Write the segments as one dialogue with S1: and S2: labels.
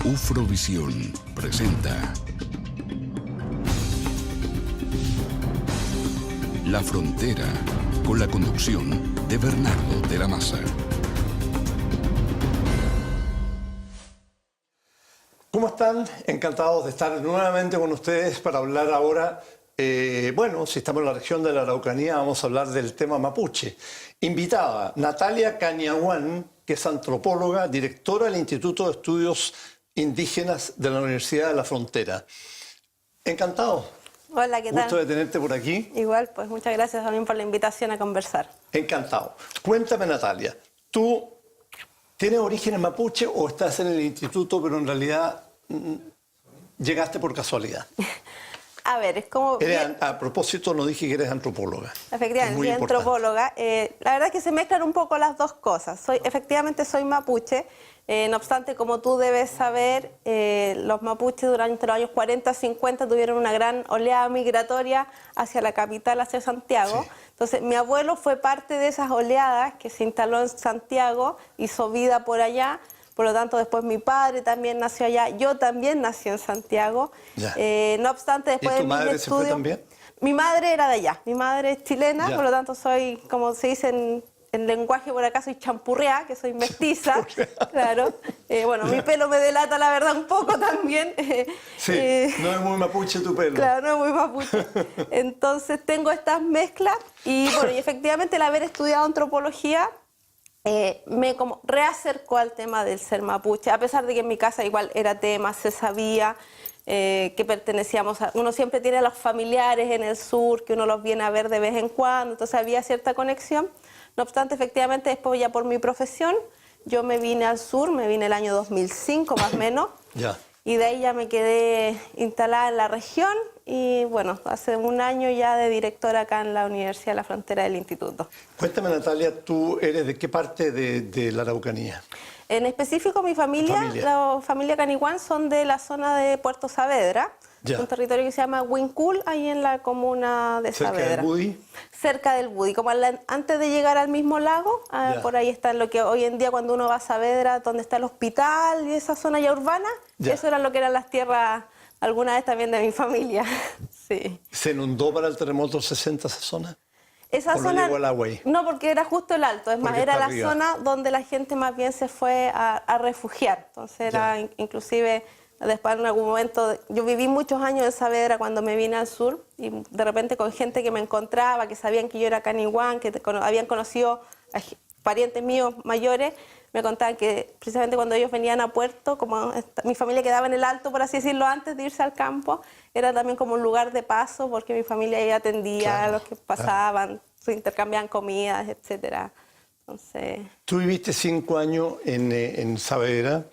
S1: Ufrovisión presenta La Frontera, con la conducción de Bernardo de la Maza.
S2: ¿Cómo están? Encantados de estar nuevamente con ustedes para hablar ahora. Bueno, si estamos en la región de la Araucanía, vamos a hablar del tema mapuche. Invitada Natalia Cañaguán, que es antropóloga, directora del Instituto de Estudios Indígenas de la Universidad de la Frontera. Encantado.
S3: Hola, ¿qué tal?
S2: Gusto de tenerte por aquí.
S3: Igual, pues muchas gracias también por la invitación a conversar.
S2: Encantado. Cuéntame, Natalia, ¿tú tienes orígenes mapuche o estás en el instituto, pero en realidad llegaste por casualidad?
S3: A ver, es como...
S2: A propósito, no dije que eres antropóloga.
S3: Efectivamente, soy antropóloga. La verdad es que se mezclan un poco las dos cosas. Efectivamente soy mapuche. No obstante, como tú debes saber, los mapuches durante los años 40-50 tuvieron una gran oleada migratoria hacia la capital, hacia Santiago. Sí. Entonces, mi abuelo fue parte de esas oleadas que se instaló en Santiago, hizo vida por allá. Por lo tanto, después mi padre también nació allá. Yo también nací en Santiago. No obstante, después de mis estudios... ¿Y tu madre se fue también? Mi madre era de allá. Mi madre es chilena, por lo tanto soy, como se dice en lenguaje por acá, soy champurreá, que soy mestiza. Claro. Bueno, mi pelo me delata, la verdad, un poco también.
S2: Sí, no es muy mapuche tu pelo.
S3: Claro, no es muy mapuche. Entonces tengo estas mezclas y, bueno, y efectivamente el haber estudiado antropología me como reacercó al tema del ser mapuche, a pesar de que en mi casa igual era tema, se sabía que pertenecíamos a... Uno siempre tiene a los familiares en el sur, que uno los viene a ver de vez en cuando, entonces había cierta conexión. No obstante, efectivamente, después ya por mi profesión, yo me vine al sur, me vine el año 2005 más o menos, y de ahí ya me quedé instalada en la región y bueno, hace un año ya de directora acá en la Universidad de la Frontera del Instituto.
S2: Cuéntame, Natalia, ¿tú eres de qué parte de la Araucanía?
S3: En específico, mi familia, la familia Cañaguán, son de la zona de Puerto Saavedra, un territorio que se llama Huincul, ahí en la comuna de Saavedra.
S2: ¿Cerca del Budi? Cerca
S3: del Budi, como antes de llegar al mismo lago, por ahí está lo que hoy en día cuando uno va a Saavedra, donde está el hospital y esa zona ya urbana, eso era lo que eran las tierras, alguna vez también de mi familia. Sí.
S2: ¿Se inundó para el terremoto 60 esa zona?
S3: Esa zona,
S2: llegó el agua ahí?
S3: No, porque era justo el alto, es más, era la zona donde la gente más bien se fue a refugiar, entonces era inclusive... Después en algún momento, yo viví muchos años en Saavedra cuando me vine al sur y de repente con gente que me encontraba, que sabían que yo era Cañaguán, que habían conocido a parientes míos mayores, me contaban que precisamente cuando ellos venían a Puerto, como mi familia quedaba en el alto, por así decirlo, antes de irse al campo, era también como un lugar de paso porque mi familia ahí atendía a los que pasaban, se intercambiaban comidas, etc. Entonces...
S2: Tú viviste 5 años en Saavedra.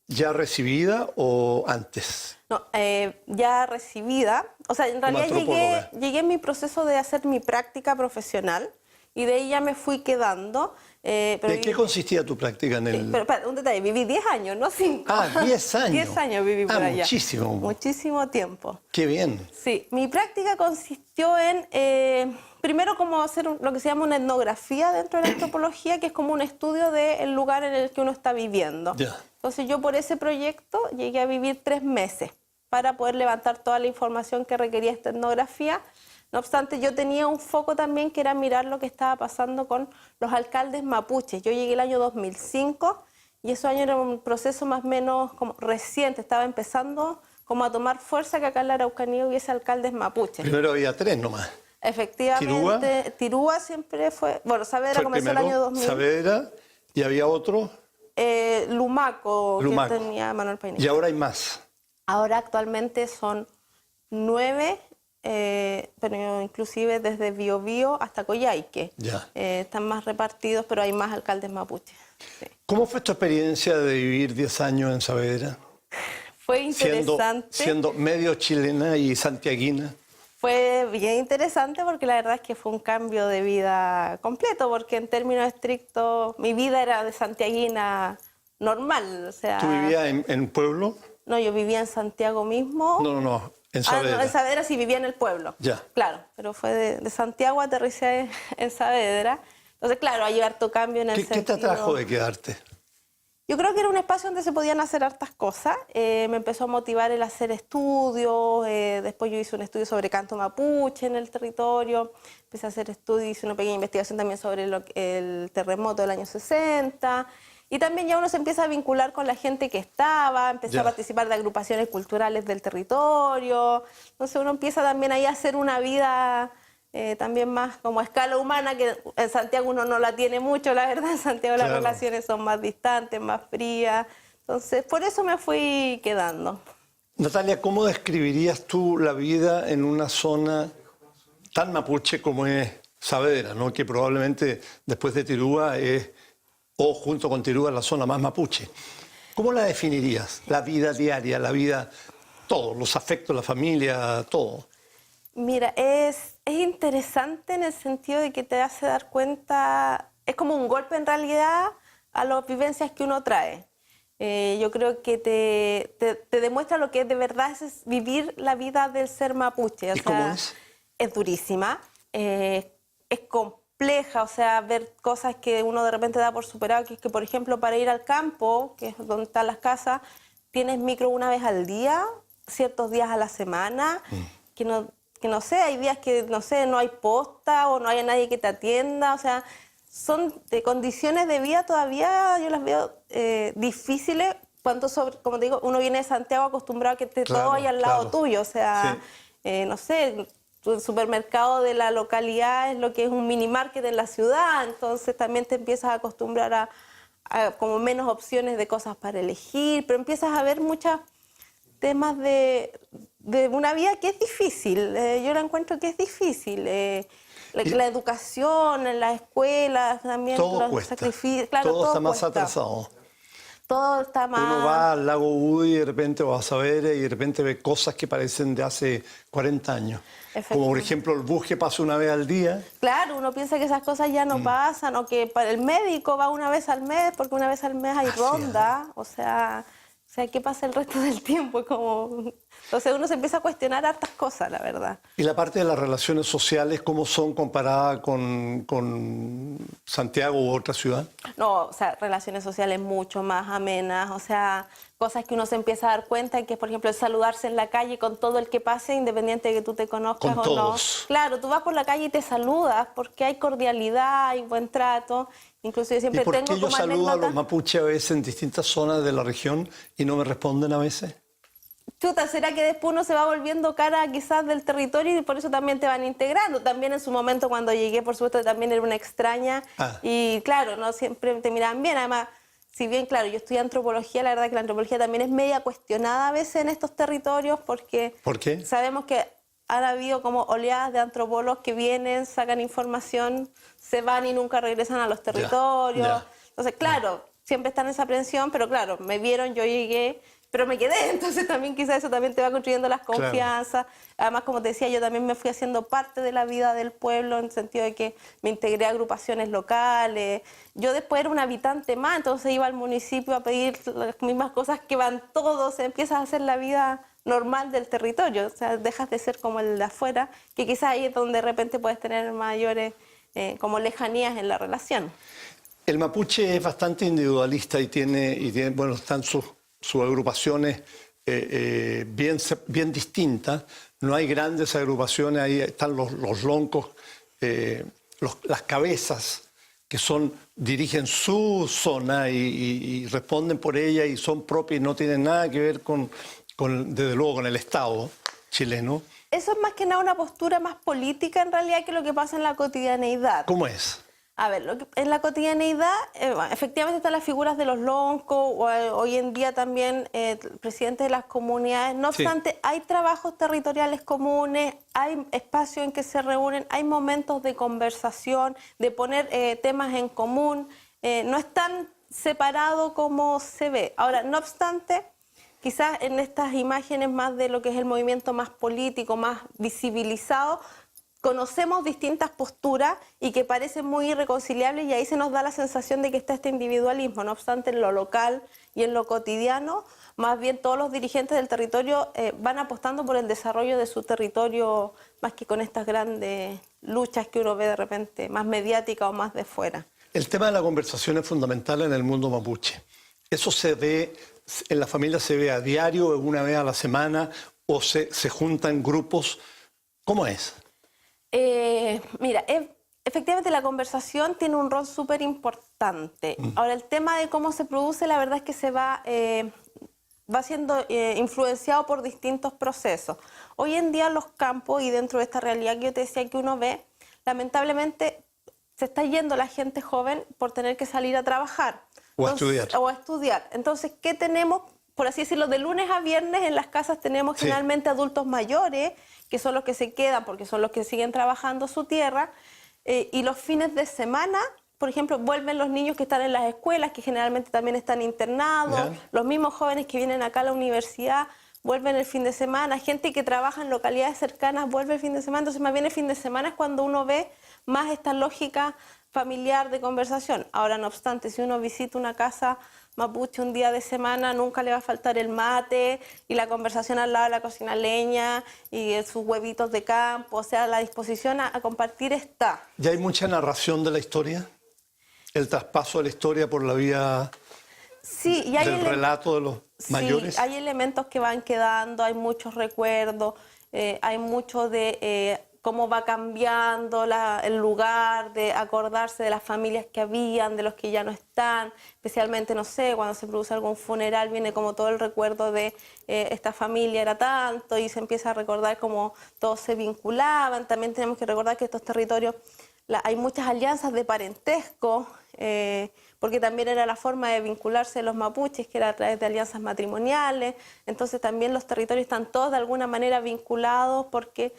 S2: ¿Ya recibida o antes?
S3: No, ya recibida. O sea, en realidad llegué en mi proceso de hacer mi práctica profesional y de ahí ya me fui quedando.
S2: ¿De qué consistía tu práctica en el...?
S3: Pero, un detalle, viví 10 años, no 5.
S2: Ah, 10 años.
S3: 10 años viví por allá.
S2: Muchísimo.
S3: Muchísimo tiempo.
S2: Qué bien.
S3: Sí, mi práctica consistió en... primero, como hacer lo que se llama una etnografía dentro de la antropología, que es como un estudio del lugar en el que uno está viviendo. Entonces yo por ese proyecto llegué a vivir 3 meses para poder levantar toda la información que requería esta etnografía. No obstante, yo tenía un foco también que era mirar lo que estaba pasando con los alcaldes mapuches. Yo llegué el año 2005 y ese año era un proceso más o menos como reciente, estaba empezando como a tomar fuerza que acá en la Araucanía hubiese alcaldes mapuches.
S2: Primero había 3 nomás.
S3: Efectivamente, Tirúa siempre fue... Bueno, Saavedra comenzó el año 2000.
S2: Saavedra, y había otro...
S3: Lumaco, que tenía Manuel Paine.
S2: ¿Y ahora hay más?
S3: Ahora actualmente son 9, pero inclusive desde Biobío hasta Coyhaique. Están más repartidos, pero hay más alcaldes mapuches. Sí.
S2: ¿Cómo fue tu experiencia de vivir 10 años en Saavedra?
S3: Fue interesante.
S2: Siendo medio chilena y santiaguina.
S3: Fue bien interesante porque la verdad es que fue un cambio de vida completo, porque en términos estrictos mi vida era de santiaguina normal. O sea,
S2: ¿tú vivías en pueblo?
S3: No, yo vivía en Santiago mismo.
S2: No, en Saavedra.
S3: En Saavedra sí vivía en el pueblo. Claro, pero fue de Santiago aterricé en Saavedra. Entonces, claro, hay harto cambio en el sentido...
S2: ¿Qué te atrajo de quedarte?
S3: Yo creo que era un espacio donde se podían hacer hartas cosas. Me empezó a motivar el hacer estudios. Después yo hice un estudio sobre canto mapuche en el territorio. Empecé a hacer estudios, hice una pequeña investigación también sobre el terremoto del año 60. Y también ya uno se empieza a vincular con la gente que estaba, empecé a participar de agrupaciones culturales del territorio. Entonces uno empieza también ahí a hacer una vida también más como a escala humana, que en Santiago uno no la tiene mucho, la verdad. En Santiago las relaciones son más distantes, más frías. Entonces por eso me fui quedando.
S2: Natalia, ¿cómo describirías tú la vida en una zona tan mapuche como es Saavedra, ¿no? Que probablemente después de Tirúa es, o junto con Tirúa, la zona más mapuche? ¿Cómo la definirías? La vida diaria, la vida, todo, los afectos, la familia, todo.
S3: Mira, es interesante en el sentido de que te hace dar cuenta, es como un golpe en realidad a las vivencias que uno trae. Yo creo que te demuestra lo que de verdad es vivir la vida del ser mapuche. O
S2: ¿Y
S3: sea,
S2: cómo es?
S3: Es durísima, es compleja, o sea, ver cosas que uno de repente da por superado, que es que, por ejemplo, para ir al campo, que es donde están las casas, tienes micro una vez al día, ciertos días a la semana, que no sé, hay días que, no sé, no hay posta o no hay nadie que te atienda, o sea, son de condiciones de vida todavía, yo las veo difíciles, cuando como te digo, uno viene de Santiago acostumbrado a que todo hay al lado tuyo, o sea, no sé, el supermercado de la localidad es lo que es un mini market en la ciudad, entonces también te empiezas a acostumbrar a como menos opciones de cosas para elegir, pero empiezas a ver muchos temas de una vida que es difícil. Yo la encuentro que es difícil. La educación, en las escuelas, también
S2: todo
S3: los
S2: cuesta.
S3: sacrificios. Claro,
S2: todo está más
S3: cuesta.
S2: atrasado.
S3: Todo está más...
S2: Uno va al lago Udi y de repente va a saber y de repente ve cosas que parecen de hace 40 años. Como por ejemplo el bus que pasa una vez al día.
S3: Claro, uno piensa que esas cosas ya no pasan, o que para el médico va una vez al mes, porque una vez al mes hay ronda. O sea, ¿qué pasa el resto del tiempo? Es como... Entonces uno se empieza a cuestionar hartas cosas, la verdad.
S2: ¿Y la parte de las relaciones sociales cómo son comparadas con Santiago u otra ciudad?
S3: No, o sea, relaciones sociales mucho más amenas, o sea, cosas que uno se empieza a dar cuenta, que es, por ejemplo, el saludarse en la calle con todo el que pase, independiente de que tú te conozcas
S2: con
S3: o
S2: todos.
S3: no. Claro, tú vas por la calle y te saludas porque hay cordialidad, hay buen trato. Incluso yo siempre
S2: ¿Y por
S3: tengo
S2: qué yo
S3: como
S2: saludo a
S3: anécdota...
S2: los mapuches a veces en distintas zonas de la región y no me responden a veces?
S3: Chuta, ¿será que después uno se va volviendo cara quizás del territorio y por eso también te van integrando? También en su momento cuando llegué, por supuesto, también era una extraña y claro, no siempre te miraban bien. Además, si bien, claro, yo estudié antropología, la verdad que la antropología también es media cuestionada a veces en estos territorios porque
S2: ¿Por qué?
S3: sabemos que han habido como oleadas de antropólogos que vienen, sacan información, se van y nunca regresan a los territorios. Entonces, claro, siempre está en esa aprensión, pero claro, me vieron, yo llegué, pero me quedé, entonces también quizás eso también te va construyendo las confianzas. Además, como te decía, yo también me fui haciendo parte de la vida del pueblo en el sentido de que me integré a agrupaciones locales. Yo después era un habitante más, entonces iba al municipio a pedir las mismas cosas que van todos, empiezas a hacer la vida normal del territorio, o sea, dejas de ser como el de afuera, que quizás ahí es donde de repente puedes tener mayores como lejanías en la relación.
S2: El mapuche es bastante individualista y tiene bueno, están sus agrupaciones bien distintas. No hay grandes agrupaciones, ahí están los loncos, las cabezas que dirigen su zona y responden por ella y son propias y no tienen nada que ver desde luego con el Estado chileno.
S3: Eso es más que nada una postura más política en realidad que lo que pasa en la cotidianeidad.
S2: ¿Cómo es?
S3: A ver, en la cotidianeidad, efectivamente están las figuras de los loncos, hoy en día también presidentes de las comunidades. No obstante, hay trabajos territoriales comunes, hay espacios en que se reúnen, hay momentos de conversación, de poner temas en común. No es tan separado como se ve. Ahora, no obstante, quizás en estas imágenes más de lo que es el movimiento más político, más visibilizado, conocemos distintas posturas y que parecen muy irreconciliables y ahí se nos da la sensación de que está este individualismo. No obstante, en lo local y en lo cotidiano, más bien todos los dirigentes del territorio van apostando por el desarrollo de su territorio más que con estas grandes luchas que uno ve de repente más mediáticas o más de fuera.
S2: El tema de la conversación es fundamental en el mundo mapuche. ¿Eso se ve, en la familia se ve a diario, una vez a la semana, o se juntan grupos? ¿Cómo es?
S3: Mira, efectivamente la conversación tiene un rol súper importante. Ahora, el tema de cómo se produce, la verdad es que se va siendo influenciado por distintos procesos. Hoy en día los campos, y dentro de esta realidad que yo te decía que uno ve, lamentablemente se está yendo la gente joven por tener que salir a trabajar.
S2: O a estudiar.
S3: O a estudiar. Entonces, ¿qué tenemos? Por así decirlo, de lunes a viernes en las casas tenemos generalmente adultos mayores, que son los que se quedan porque son los que siguen trabajando su tierra, y los fines de semana, por ejemplo, vuelven los niños que están en las escuelas, que generalmente también están internados, los mismos jóvenes que vienen acá a la universidad, vuelven el fin de semana, gente que trabaja en localidades cercanas vuelve el fin de semana. Entonces, más bien el fin de semana es cuando uno ve más esta lógica familiar de conversación. Ahora, no obstante, si uno visita una casa mapuche un día de semana, nunca le va a faltar el mate y la conversación al lado de la cocina a leña y sus huevitos de campo. O sea, la disposición a compartir está.
S2: ¿Ya hay mucha narración de la historia? ¿El traspaso de la historia por la vía
S3: sí, y hay
S2: del relato de los mayores?
S3: Sí, hay elementos que van quedando, hay muchos recuerdos, hay mucho de cómo va cambiando el lugar, de acordarse de las familias que habían, de los que ya no están, especialmente, no sé, cuando se produce algún funeral, viene como todo el recuerdo de esta familia era tanto, y se empieza a recordar cómo todos se vinculaban. También tenemos que recordar que estos territorios, hay muchas alianzas de parentesco, porque también era la forma de vincularse de los mapuches, que era a través de alianzas matrimoniales. Entonces también los territorios están todos de alguna manera vinculados, porque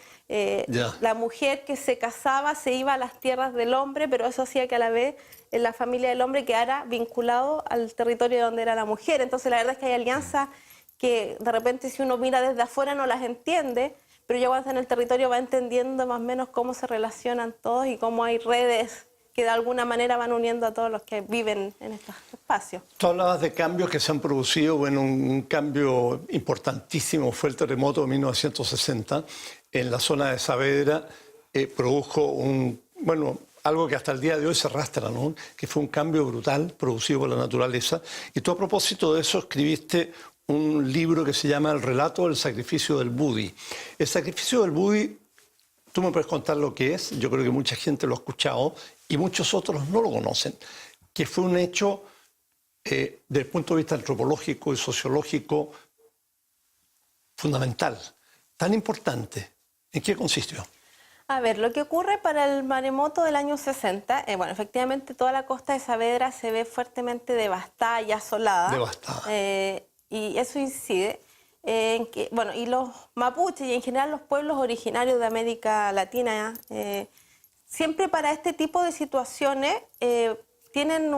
S3: la mujer que se casaba se iba a las tierras del hombre, pero eso hacía que a la vez en la familia del hombre quedara vinculado al territorio donde era la mujer. Entonces la verdad es que hay alianzas que de repente si uno mira desde afuera no las entiende, pero ya cuando está en el territorio va entendiendo más o menos cómo se relacionan todos y cómo hay redes que de alguna manera van uniendo a todos los que viven en estos espacios.
S2: Tú hablabas de cambios que se han producido. Bueno, un cambio importantísimo fue el terremoto de 1960 en la zona de Saavedra. Produjo algo que hasta el día de hoy se arrastra, ¿no? Que fue un cambio brutal producido por la naturaleza. Y tú, a propósito de eso, escribiste un libro que se llama El relato del sacrificio del Budi. El sacrificio del Budi, tú me puedes contar lo que es. Yo creo que mucha gente lo ha escuchado y muchos otros no lo conocen, que fue un hecho desde el punto de vista antropológico y sociológico fundamental, tan importante. ¿En qué consistió?
S3: A ver, lo que ocurre para el maremoto del año 60, efectivamente toda la costa de Saavedra se ve fuertemente devastada y asolada.
S2: Devastada.
S3: Y eso incide en que, y los mapuches y en general los pueblos originarios de América Latina, siempre para este tipo de situaciones tienen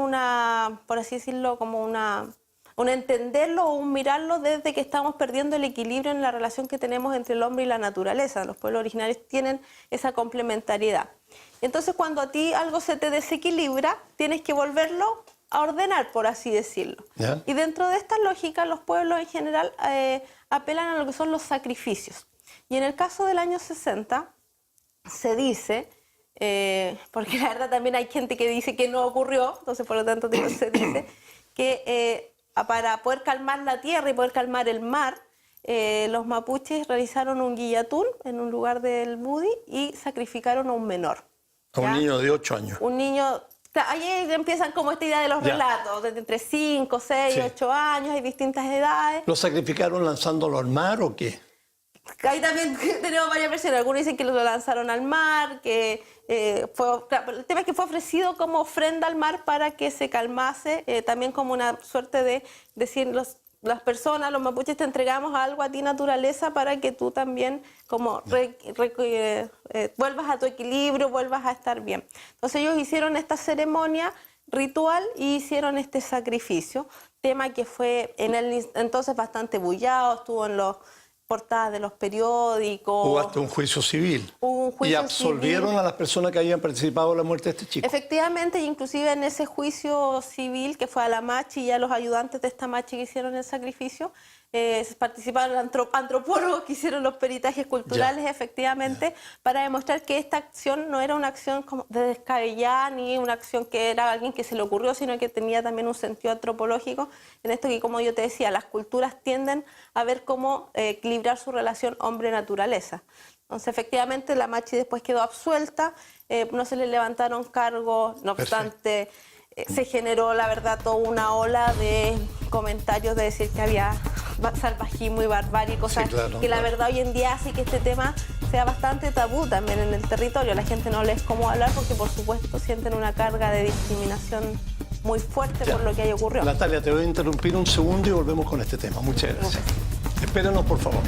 S3: por así decirlo, como un entenderlo o un mirarlo desde que estamos perdiendo el equilibrio en la relación que tenemos entre el hombre y la naturaleza. Los pueblos originarios tienen esa complementariedad. Entonces, cuando a ti algo se te desequilibra, tienes que volverlo a ordenar, por así decirlo.
S2: ¿Ya?
S3: Y dentro de esta lógica, los pueblos en general apelan a lo que son los sacrificios. Y en el caso del año 60, se dice, porque la verdad también hay gente que dice que no ocurrió, entonces por lo tanto se dice que para poder calmar la tierra y poder calmar el mar, los mapuches realizaron un guillatún en un lugar del Budi y sacrificaron a un menor.
S2: A un niño de 8 años.
S3: Un niño. Ahí empiezan como esta idea de los relatos, de entre 5, 6, 8 años, hay distintas edades.
S2: ¿Lo sacrificaron lanzándolo al mar o qué?
S3: Ahí también tenemos varias versiones. Algunos dicen que lo lanzaron al mar, que el tema es que fue ofrecido como ofrenda al mar para que se calmase, también como una suerte de decir las personas, los mapuches, te entregamos algo a ti, naturaleza, para que tú también como vuelvas a tu equilibrio, vuelvas a estar bien. Entonces ellos hicieron esta ceremonia ritual y hicieron este sacrificio, tema que fue en el entonces bastante bullado, estuvo portadas de los periódicos.
S2: Hubo hasta un juicio civil.
S3: Hubo un juicio
S2: y absolvieron
S3: civil.
S2: a las personas que habían participado en la muerte de este chico.
S3: Efectivamente, inclusive en ese juicio civil que fue a la Machi y a los ayudantes de esta Machi que hicieron el sacrificio, participaron antropólogos que hicieron los peritajes culturales, efectivamente, para demostrar que esta acción no era una acción como de descabellada ni una acción que era a alguien que se le ocurrió, sino que tenía también un sentido antropológico en esto que, como yo te decía, las culturas tienden a ver cómo equilibrar su relación hombre-naturaleza. Entonces, efectivamente, la Machi después quedó absuelta, no se le levantaron cargos, no obstante, se generó, la verdad, toda una ola de comentarios de decir que había salvajismo y barbarie, cosas que la verdad hoy en día hace que este tema sea bastante tabú también en el territorio. La gente no les es cómo hablar porque, por supuesto, sienten una carga de discriminación muy fuerte por lo que ahí ocurrió.
S2: Natalia, te voy a interrumpir un segundo y volvemos con este tema. Muchas gracias. Espérenos, por favor.